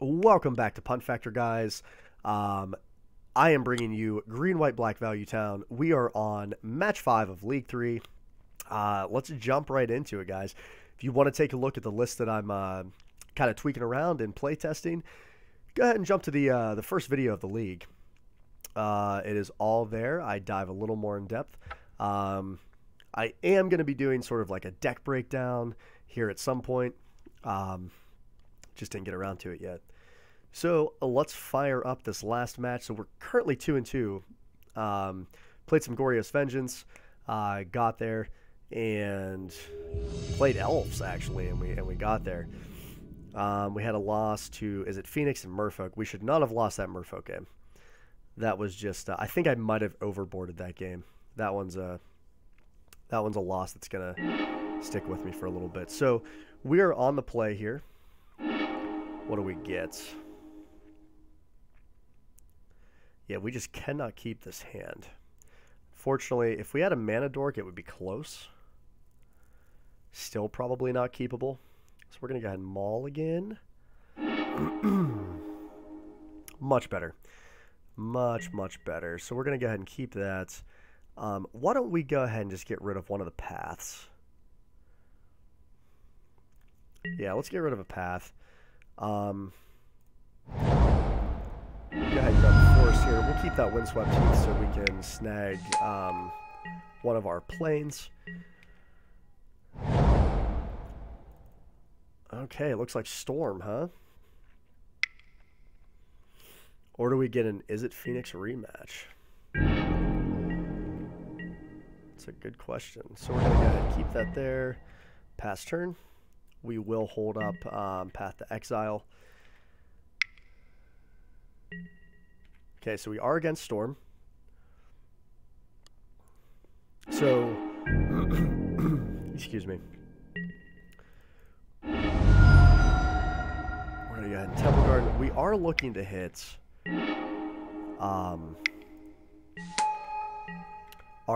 Welcome back to Punt Factor, guys. I am bringing you Green, White, Black Value Town. We are on Match 5 of League 3. Let's jump right into it, guys. If you want to take a look at the list that I'm kind of tweaking around and playtesting, go ahead and jump to the first video of the league. It is all there. I dive a little more in depth. I am going to be doing sort of like a deck breakdown here at some point. Just didn't get around to it yet. So let's fire up this last match. So we're currently 2-2. Played some Glorious Vengeance. Got there and played Elves actually, and we got there. We had a loss to Izzet Phoenix and Merfolk. We should not have lost that Merfolk game. That was just I think I might have overboarded that game. That one's a loss that's gonna stick with me for a little bit. So we are on the play here. What do we get? Yeah, we just cannot keep this hand. Fortunately, if we had a mana dork, it would be close. Still probably not keepable. So we're going to go ahead and maul again. Much better. Much, much better. So we're going to go ahead and keep that. Why don't we go ahead and just get rid of one of the paths? Yeah, let's get rid of a path. Go ahead and grab the forest here. We'll keep that Windswept Heath so we can snag one of our planes. Okay, it looks like Storm, huh? Or do we get an Izzet Phoenix rematch? That's a good question. So we're going to go ahead and keep that there. Pass turn. We will hold up Path to Exile. Okay, so we are against Storm. So, excuse me. We're going to go ahead and Temple Garden. We are looking to hit our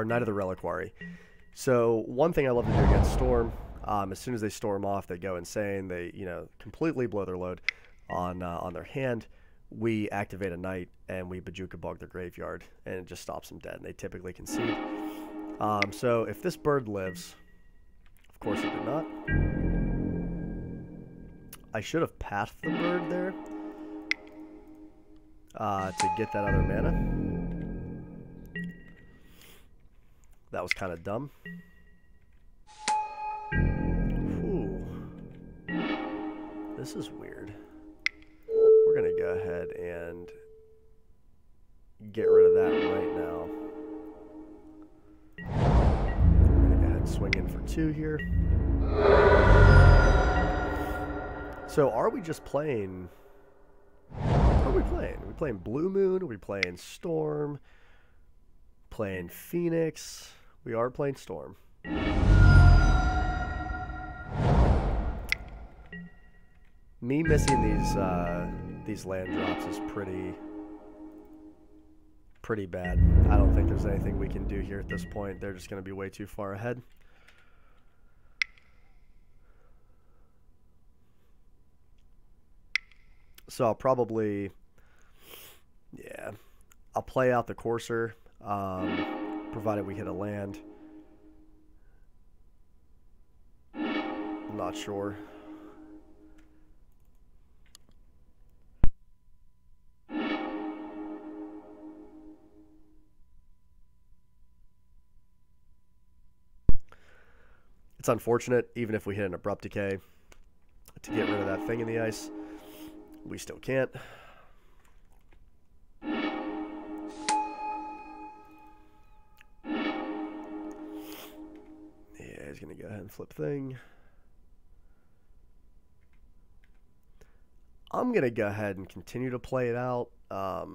Knight of the Reliquary. So, one thing I love to do against Storm, as soon as they storm off, they go insane. They, completely blow their load on their hand. We activate a Knight and we Bajuka Bog their graveyard, and it just stops them dead, and they typically concede. So if this bird lives, of course it did not. I should have pathed the bird there to get that other mana. That was kind of dumb. Ooh. This is weird. We're going to go ahead and get rid of that right now. We're going to go ahead and swing in for 2 here. So are we just playing... What are we playing? Are we playing Blue Moon? Are we playing Storm? Playing Phoenix? We are playing Storm. Me missing these land drops is pretty bad. I don't think there's anything we can do here at this point. They're just going to be way too far ahead. So I'll probably, yeah, I'll play out the Courser, provided we hit a land. I'm not sure. It's unfortunate, even if we hit an Abrupt Decay to get rid of that thing in the ice. We still can't. Yeah, he's going to go ahead and flip thing. I'm going to go ahead and continue to play it out, at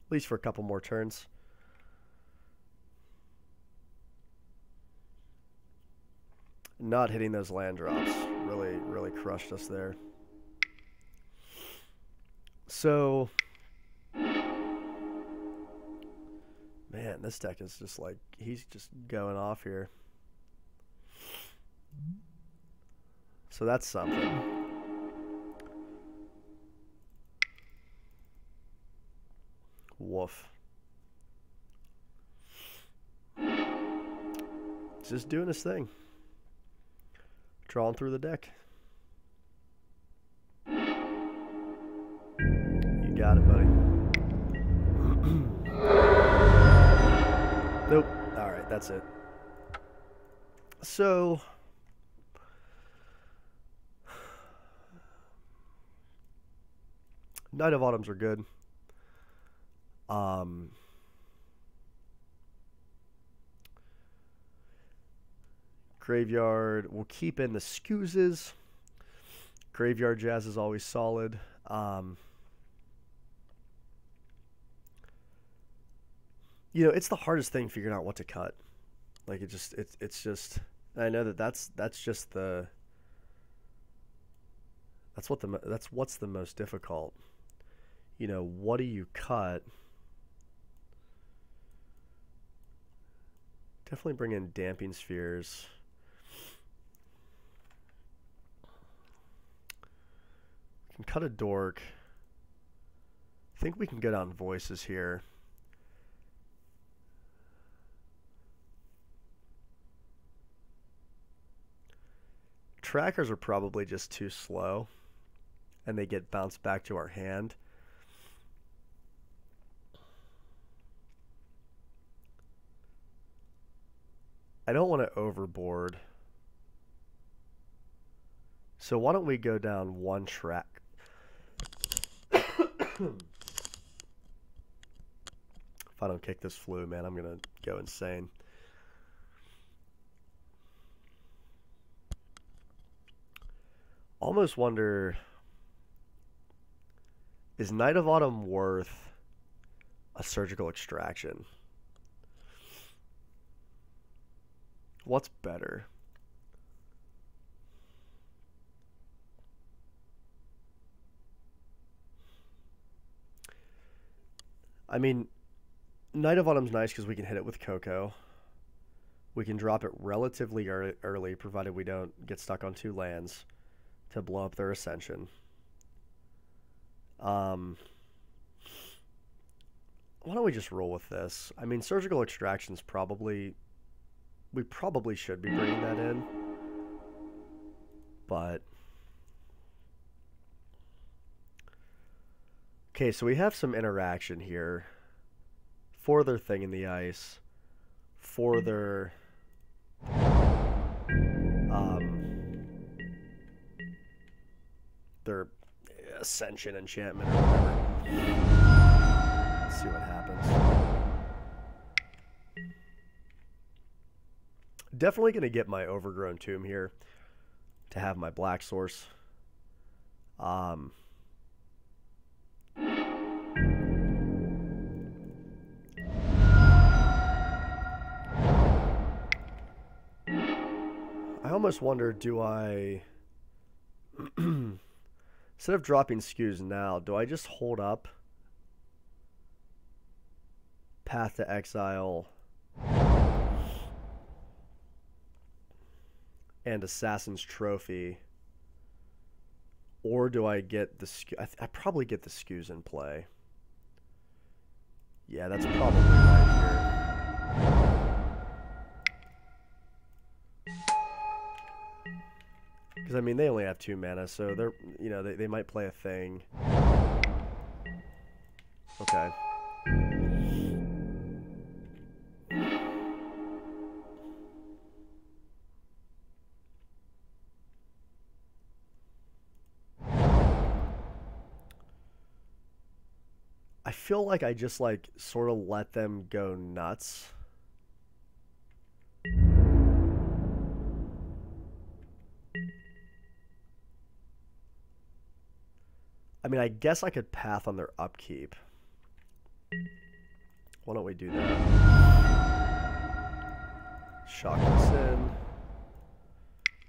least for a couple more turns. Not hitting those land drops really crushed us there. So, man, this deck is just like, he's just going off here. So that's something. Woof. Just doing his thing. Drawing through the deck. You got it, buddy. Nope. Alright, that's it. So... Night of Autumns are good. Graveyard, we'll keep in the Scoozes. Graveyard Jazz is always solid. You know, it's the hardest thing figuring out what to cut. Like it's just. I know that's just the. That's what's the most difficult. You know, what do you cut? Definitely bring in Damping Spheres. We can cut a Dork. I think we can go down Voices here. Trackers are probably just too slow, and they get bounced back to our hand. I don't want to overboard. So why don't we go down one track? If I don't kick this flu, man, I'm going to go insane. Almost wonder, is Night of Autumn worth a Surgical Extraction? What's better? I mean, Night of Autumn's nice because we can hit it with Coco. We can drop it relatively early, provided we don't get stuck on 2 lands to blow up their Ascension. Why don't we just roll with this? I mean, Surgical Extraction's probably... We probably should be bringing that in. But... Okay, so we have some interaction here. For their Thing in the Ice. For their... their Ascension enchantment or whatever. Let's see what happens. Definitely going to get my Overgrown Tomb here to have my black source. I almost wonder, do I... Instead of dropping Skews now, do I just hold up Path to Exile and Assassin's Trophy? Or do I get the... I probably get the Skews in play. Yeah, that's probably right here. Because, I mean, they only have 2 mana, so they're, you know, they might play a thing. Okay. I feel like I just, like, sort of let them go nuts. I mean, I guess I could path on their upkeep. Why don't we do that? Shock this in.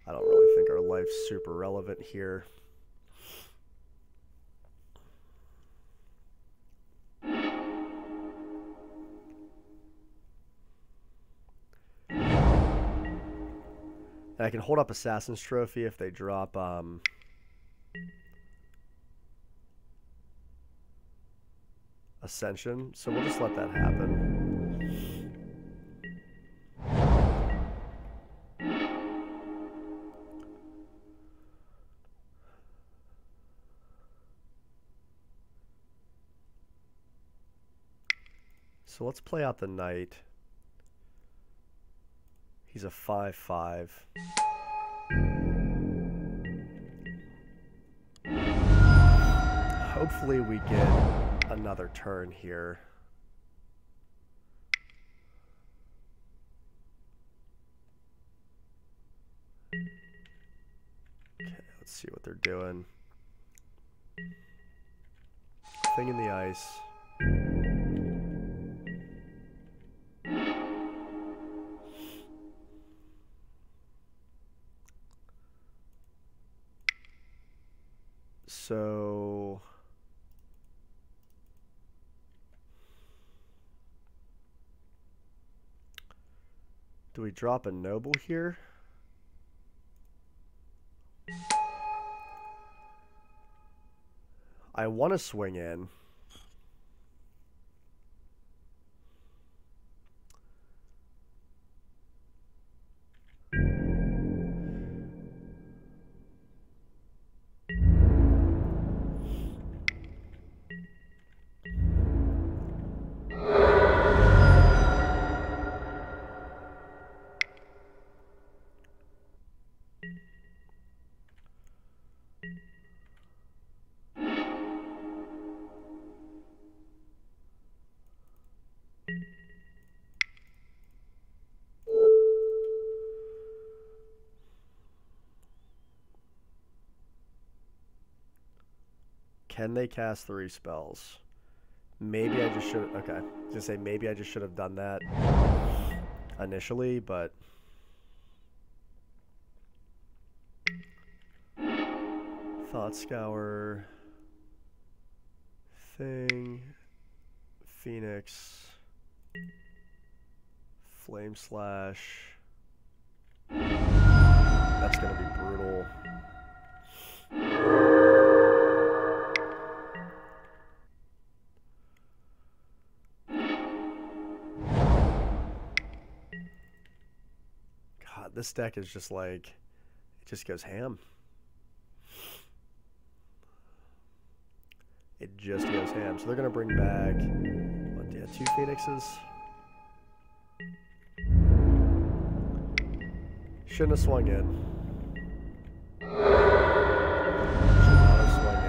I don't really think our life's super relevant here. And I can hold up Assassin's Trophy if they drop... Ascension, so we'll just let that happen. So let's play out the knight. He's a 5/5. Hopefully we get another turn here. Okay, let's see what they're doing. Thing in the ice. So do we drop a noble here? I want to swing in. Can they cast 3 spells? Maybe I just should. Okay, just say maybe I just should have done that initially, but Thought Scour, Thing, Phoenix, Flame Slash. That's gonna be brutal. This deck is just like, it just goes ham. It just goes ham. So they're going to bring back, what, yeah, 2 Phoenixes. Shouldn't have swung in. Should not have swung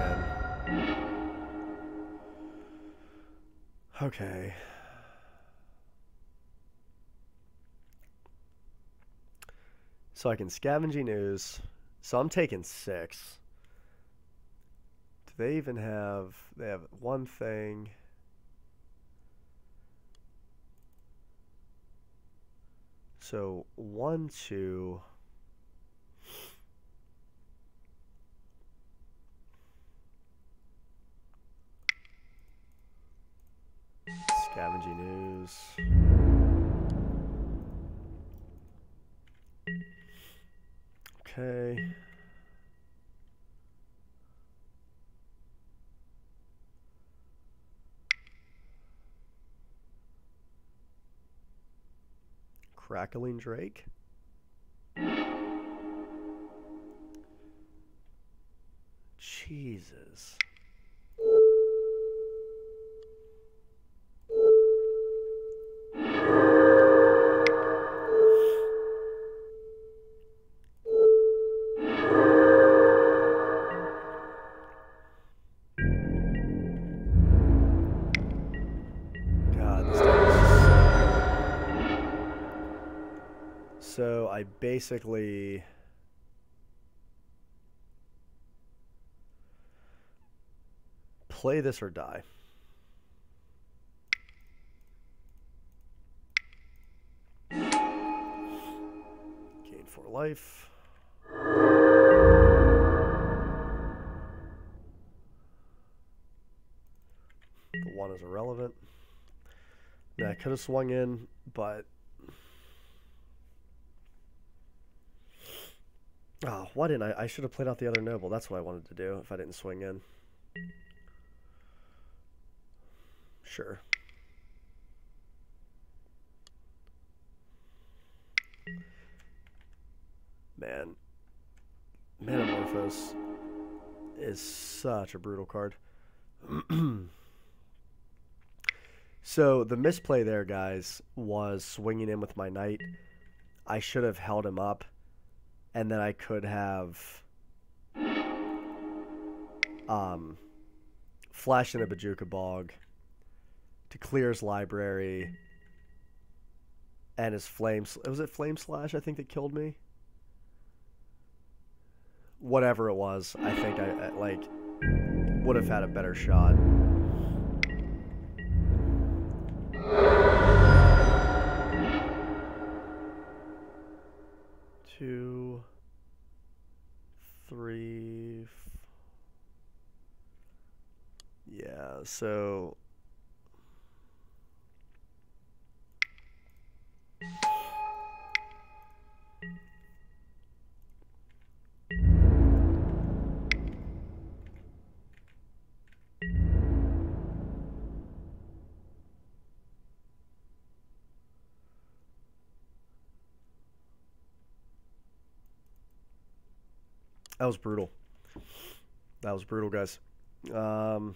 in. Okay. So I can Scavenging Ooze. So I'm taking 6. Do they even have... They have 1 thing. So 1, 2... Scavenging Ooze. Okay. Crackling Drake. Jesus. So I basically play this or die. Gain 4 life. The 1 is irrelevant. Yeah, I could have swung in, but... Oh, why didn't I? I should have played out the other noble. That's what I wanted to do if I didn't swing in. Sure. Man, Metamorphose is such a brutal card. So the misplay there, guys, was swinging in with my knight. I should have held him up, and then I could have flashed in a Bajuka Bog to clear his library, and his flames. Was it Flame Slash? I think that killed me. Whatever it was, I think I like would have had a better shot. 2, 3. Yeah, so that was brutal. That was brutal, guys. Nothing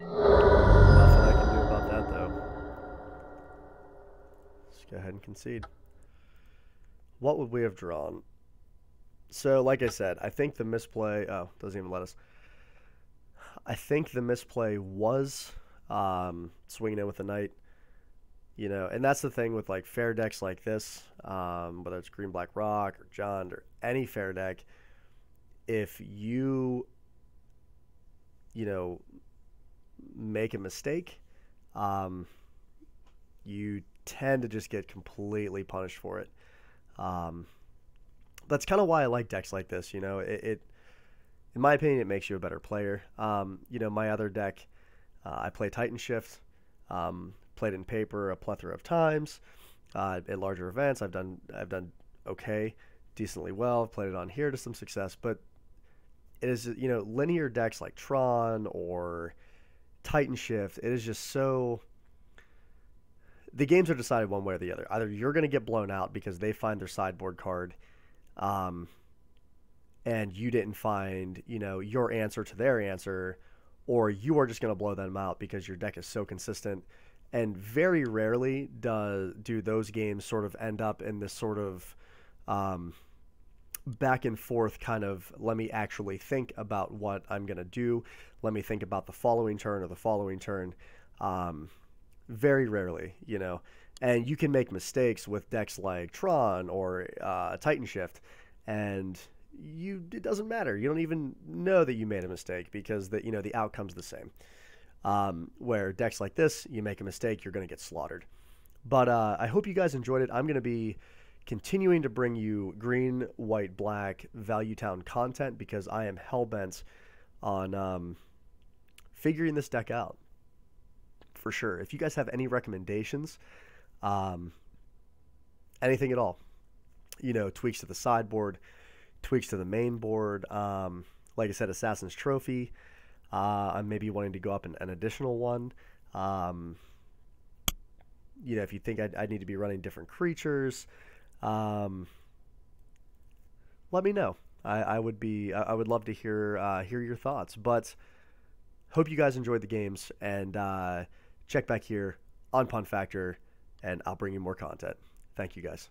I can do about that, though. Let's go ahead and concede. What would we have drawn? So, like I said, I think the misplay... Oh, doesn't even let us. I think the misplay was swinging in with the knight. You know, and that's the thing with, like, fair decks like this, whether it's Green Black Rock or Jund or any fair deck, if you know, make a mistake, you tend to just get completely punished for it. That's kind of why I like decks like this. You know, it in my opinion, it makes you a better player. You know, my other deck, I play Titan Shift. Played in paper a plethora of times. At larger events, I've done okay, decently well. I've played it on here to some success, but it is, you know, linear decks like Tron or Titan Shift. It is just so. The games are decided one way or the other. Either you're going to get blown out because they find their sideboard card, and you didn't find, you know, your answer to their answer, or you are just going to blow them out because your deck is so consistent. And very rarely do those games sort of end up in this sort of back and forth kind of, let me actually think about what I'm going to do. Let me think about the following turn or the following turn. Very rarely, you know. And you can make mistakes with decks like Tron or Titan Shift, and it doesn't matter. You don't even know that you made a mistake because the outcome's the same. Where decks like this, you make a mistake, you're going to get slaughtered. But I hope you guys enjoyed it. I'm going to be continuing to bring you green, white, black, Value Town content because I am hellbent on figuring this deck out. For sure. If you guys have any recommendations, anything at all, you know, tweaks to the sideboard, tweaks to the main board, like I said, Assassin's Trophy, I'm maybe wanting to go up an additional one. You know, if you think I need to be running different creatures, let me know. I would love to hear your thoughts. But hope you guys enjoyed the games, and check back here on Pun Factor, and I'll bring you more content. Thank you guys.